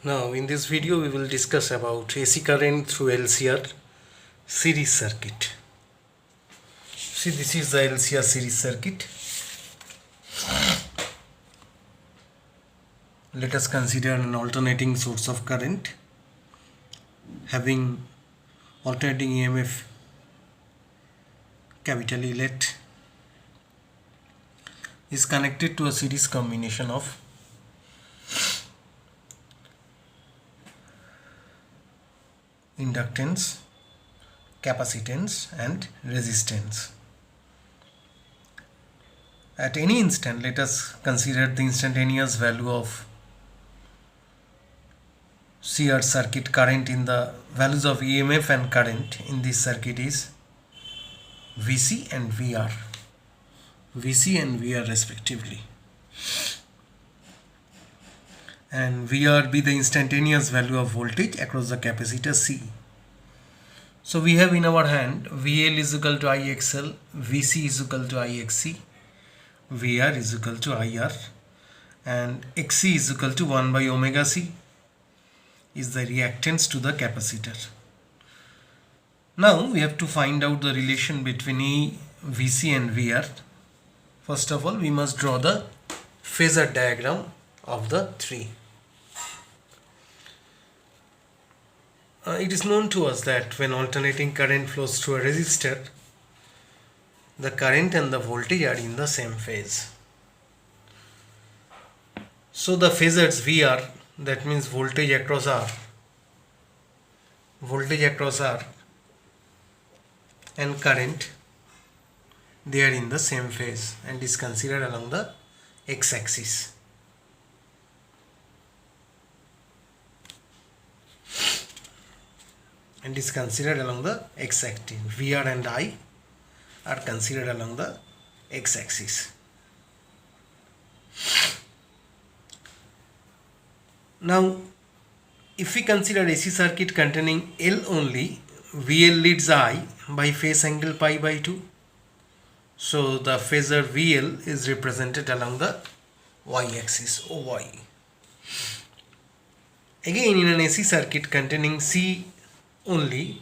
Now in this video we will discuss about AC current through LCR series circuit. See, this is the LCR series circuit. Let us consider an alternating source of current having alternating EMF capital E let is connected to a series combination of inductance, capacitance and resistance. At any instant, let us consider the instantaneous value of CR circuit current in the values of EMF and current in this circuit is VC and VR. VC and VR respectively. And VR be the instantaneous value of voltage across the capacitor C. So we have in our hand VL is equal to IXL, VC is equal to IXC, VR is equal to IR, and XC is equal to 1 by omega C is the reactance to the capacitor. Now we have to find out the relation between E, VC and VR. First of all, we must draw the phasor diagram of the three. It is known to us that when alternating current flows through a resistor, the current and the voltage are in the same phase. So the phasors VR, that means voltage across R and current, they are in the same phase and is considered along the x-axis. And is considered along the x-axis. VR and I are considered along the x-axis. Now, if we consider AC circuit containing L only, VL leads I by phase angle pi by 2. So the phasor VL is represented along the y-axis, OY. Again, in an AC circuit containing C only,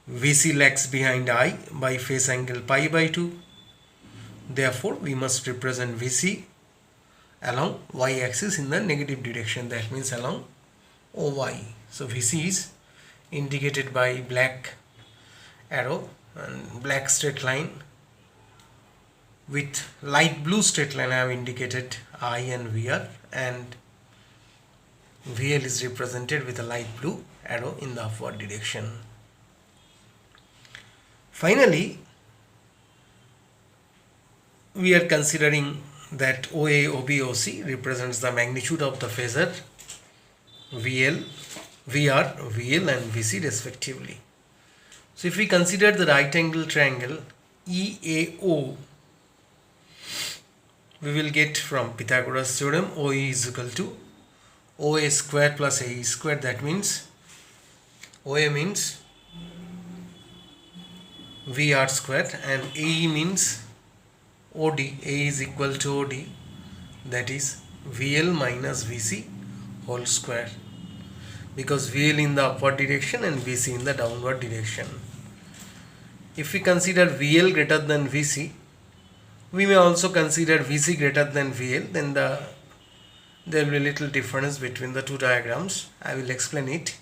VC lags behind I by phase angle pi by 2. Therefore, we must represent VC along y-axis in the negative direction, that means along OY. So VC is indicated by black arrow and black straight line. With light blue straight line I have indicated I and VR, and VL is represented with a light blue arrow in the upward direction. Finally, we are considering that OA, OB, OC represents the magnitude of the phasor VL, VR, VL and VC respectively. So if we consider the right angle triangle EAO, we will get from Pythagoras theorem OE is equal to OA square plus AE square. That means OA means VR square and AE means OD. A is equal to OD, that is VL minus VC whole square, because VL in the upward direction and VC in the downward direction. If we consider VL greater than VC, we may also consider VC greater than VL, then there will be a little difference between the two diagrams. I will explain it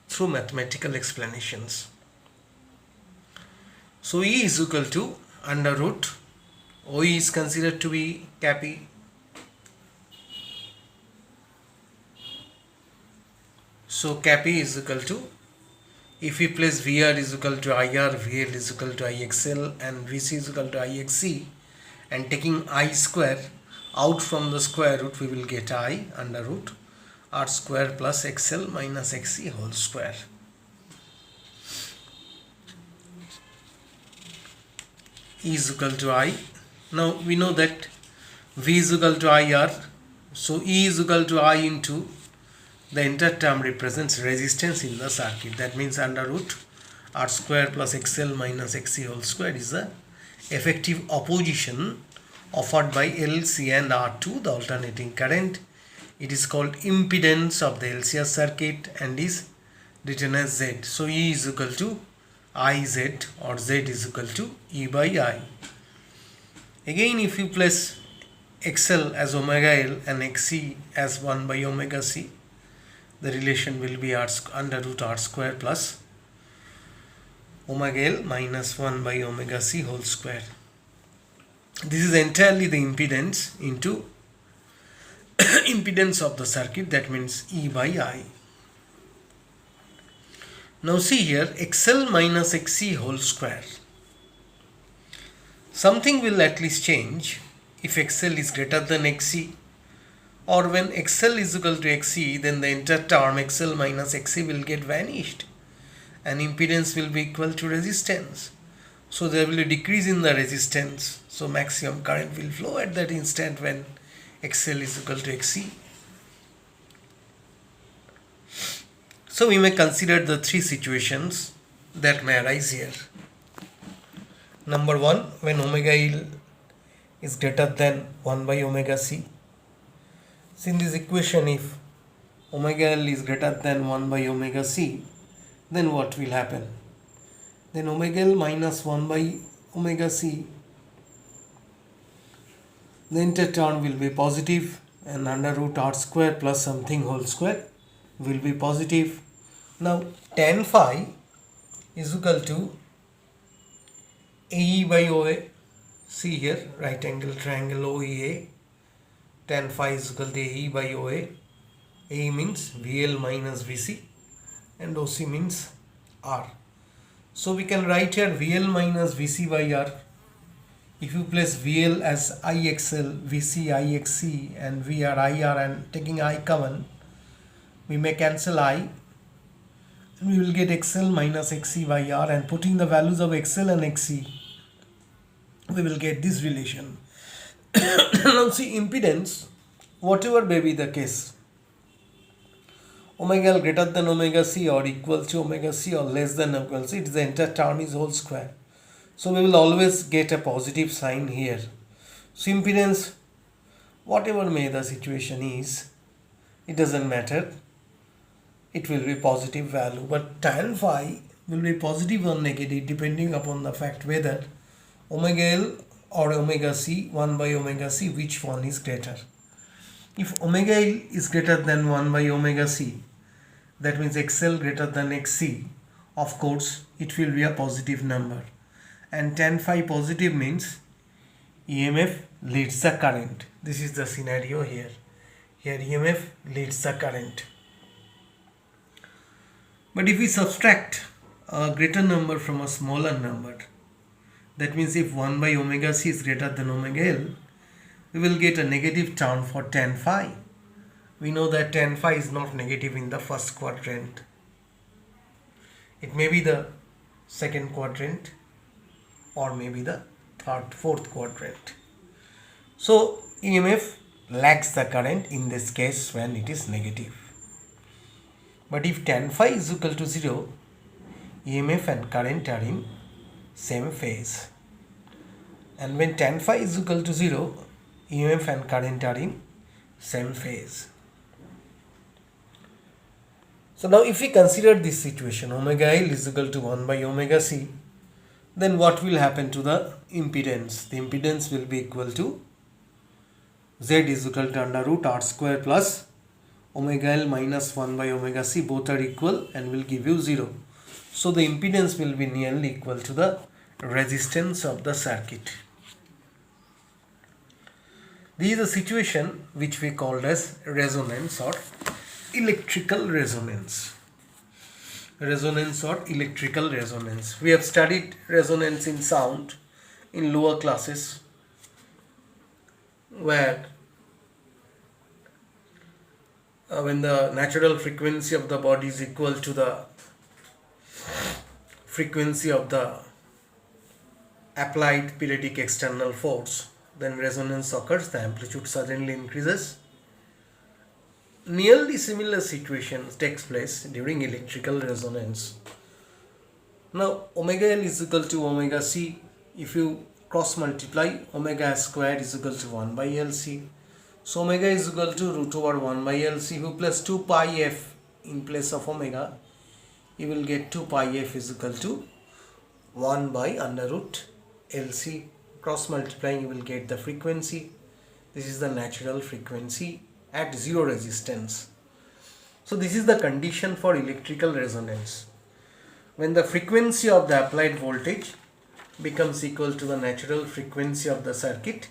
through mathematical explanations. So E is equal to under root, OE is considered to be cap E. So cap E is equal to, if we place VR is equal to IR, VL is equal to IXL and VC is equal to IXC, and taking I square out from the square root, we will get I under root R square plus XL minus XC whole square. E is equal to I. Now we know that V is equal to IR, so E is equal to I into the entire term represents resistance in the circuit. That means under root R square plus XL minus XC whole square is the effective opposition offered by L, C and R to the alternating current It is called impedance of the LCR circuit and is written as Z. So E is equal to IZ or Z is equal to E by I. Again, if you place XL as omega L and XC as 1 by omega C, the relation will be under root R square plus omega L minus 1 by omega C whole square. This is entirely the impedance into impedance of the circuit, that means E by I. Now see here, XL minus XC whole square. Something will at least change if XL is greater than XC, or when XL is equal to XC, then the entire term XL minus XC will get vanished and impedance will be equal to resistance. So there will be a decrease in the resistance. So maximum current will flow at that instant when XL is equal to XC. So we may consider the three situations that may arise here. Number one, when omega L is greater than 1 by omega C. So in this equation, if omega L is greater than 1 by omega C, then what will happen? Then omega L minus 1 by omega C, the entire term will be positive and under root R square plus something whole square will be positive. Now tan phi is equal to AE by OA. See here, right angle triangle OEA. Tan phi is equal to AE by OA. AE means VL minus VC and OC means R. So we can write here VL minus VC by R. If you place VL as IXL, VC IXC and VR IR and taking I common, we may cancel I and we will get XL minus XC by R, and putting the values of XL and XC, we will get this relation. Now see, impedance, whatever may be the case, omega L greater than omega C or equal to omega C or less than equal to, the entire term is whole square. So we will always get a positive sign here. So impedance, whatever may the situation is, it doesn't matter. It will be positive value. But tan phi will be positive or negative depending upon the fact whether omega L or omega C, 1 by omega C, which one is greater. If omega L is greater than 1 by omega C, that means XL greater than XC, of course it will be a positive number. And tan phi positive means EMF leads the current. This is the scenario here. Here EMF leads the current. But if we subtract a greater number from a smaller number, that means if 1 by omega C is greater than omega L, we will get a negative term for tan phi. We know that tan phi is not negative in the first quadrant. It may be the second quadrant or maybe the fourth quadrant. So EMF lags the current in this case when it is negative. But if tan phi is equal to 0, EMF and current are in same phase. And when tan phi is equal to 0, EMF and current are in same phase. So now if we consider this situation, omega L is equal to 1 by omega C, then what will happen to the impedance? The impedance will be equal to Z is equal to under root R square plus omega L minus 1 by omega C, both are equal and will give you 0. So the impedance will be nearly equal to the resistance of the circuit. This is a situation which we called as resonance or electrical resonance. Resonance or electrical resonance. We have studied resonance in sound in lower classes, where when the natural frequency of the body is equal to the frequency of the applied periodic external force, then resonance occurs, the amplitude suddenly increases. Nearly similar situation takes place during electrical resonance. Now omega L is equal to omega C. If you cross multiply, omega square is equal to 1 by LC. So omega is equal to root over 1 by LC. If you place 2 pi f in place of omega, you will get 2 pi f is equal to 1 by under root LC. Cross multiplying, you will get the frequency. This is the natural frequency at zero resistance. So this is the condition for electrical resonance. When the frequency of the applied voltage becomes equal to the natural frequency of the circuit,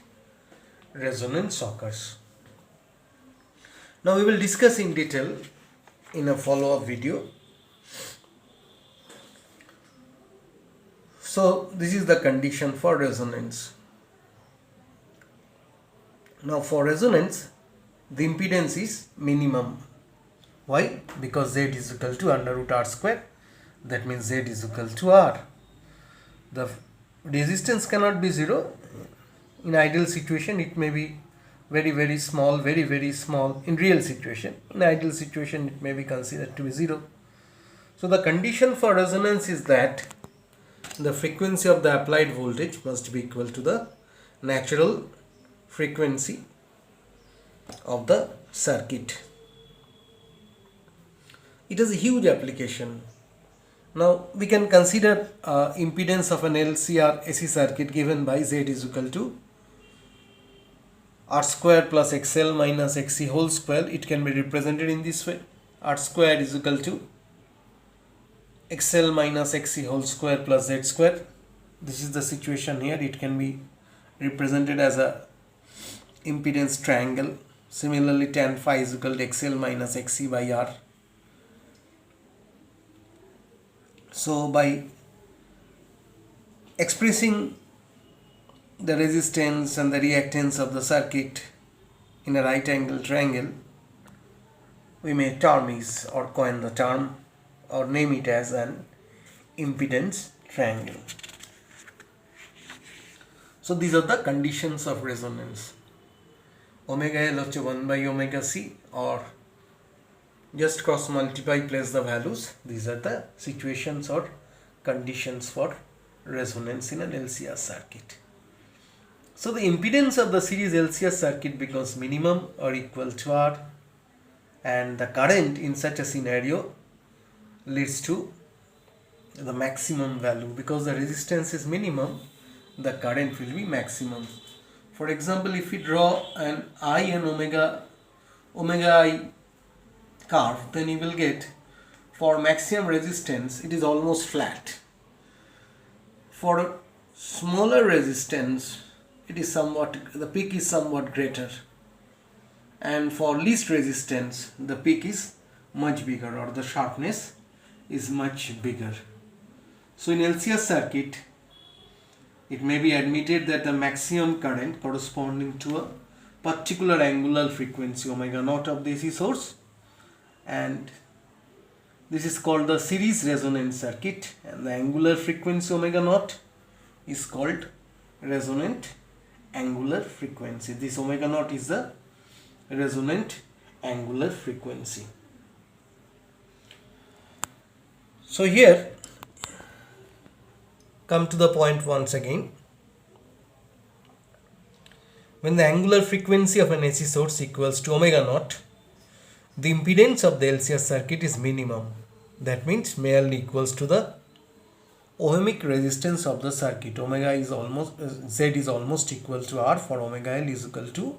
resonance occurs. Now we will discuss in detail in a follow-up video. So this is the condition for resonance. Now for resonance, the impedance is minimum. Why? Because Z is equal to under root R square. That means Z is equal to R. The resistance cannot be 0. In ideal situation, it may be very small, very small in real situation. In ideal situation, it may be considered to be 0. So the condition for resonance is that the frequency of the applied voltage must be equal to the natural frequency of the circuit. It is a huge application. Now we can consider impedance of an LCR AC circuit given by Z is equal to R square plus XL minus XC whole square. It can be represented in this way. R square is equal to XL minus XC whole square plus Z square. This is the situation here. It can be represented as a impedance triangle. Similarly, tan phi is equal to XL minus XC by R. So by expressing the resistance and the reactance of the circuit in a right angle triangle, we may term is or coin the term or name it as an impedance triangle. So these are the conditions of resonance. Omega L of 1 by omega C, or just cross multiply, place the values. These are the situations or conditions for resonance in an LCR circuit. So the impedance of the series LCR circuit becomes minimum or equal to R, and the current in such a scenario leads to the maximum value. Because the resistance is minimum, the current will be maximum. For example, if we draw an I and omega I curve, then you will get for maximum resistance it is almost flat. For smaller resistance it is the peak is somewhat greater, and for least resistance the peak is much bigger, or the sharpness is much bigger. So in LCR circuit, it may be admitted that the maximum current corresponding to a particular angular frequency omega naught of the AC source, and this is called the series resonant circuit, and the angular frequency omega naught is called resonant angular frequency. This omega naught is the resonant angular frequency. So here come to the point once again. When the angular frequency of an AC source equals to omega naught, the impedance of the LCR circuit is minimum. That means merely equals to the ohmic resistance of the circuit. Z is almost equal to R for omega L is equal to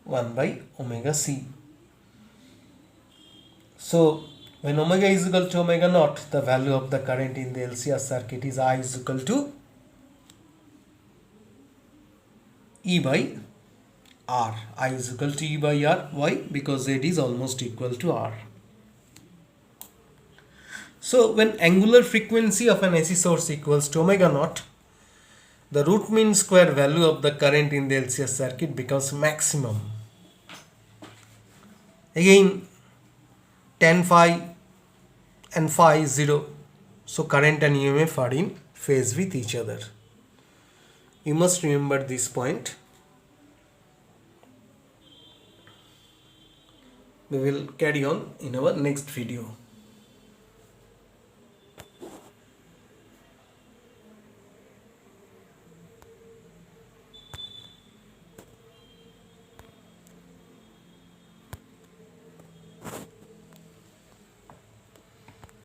1 by omega C. So when omega is equal to omega naught, the value of the current in the LCR circuit is I is equal to E by R. I is equal to E by R. Why? Because Z is almost equal to R. So when angular frequency of an AC source equals to omega naught, the root mean square value of the current in the LCR circuit becomes maximum. Again, tan phi and phi is 0. So current and EMF are in phase with each other. You must remember this point. We will carry on in our next video.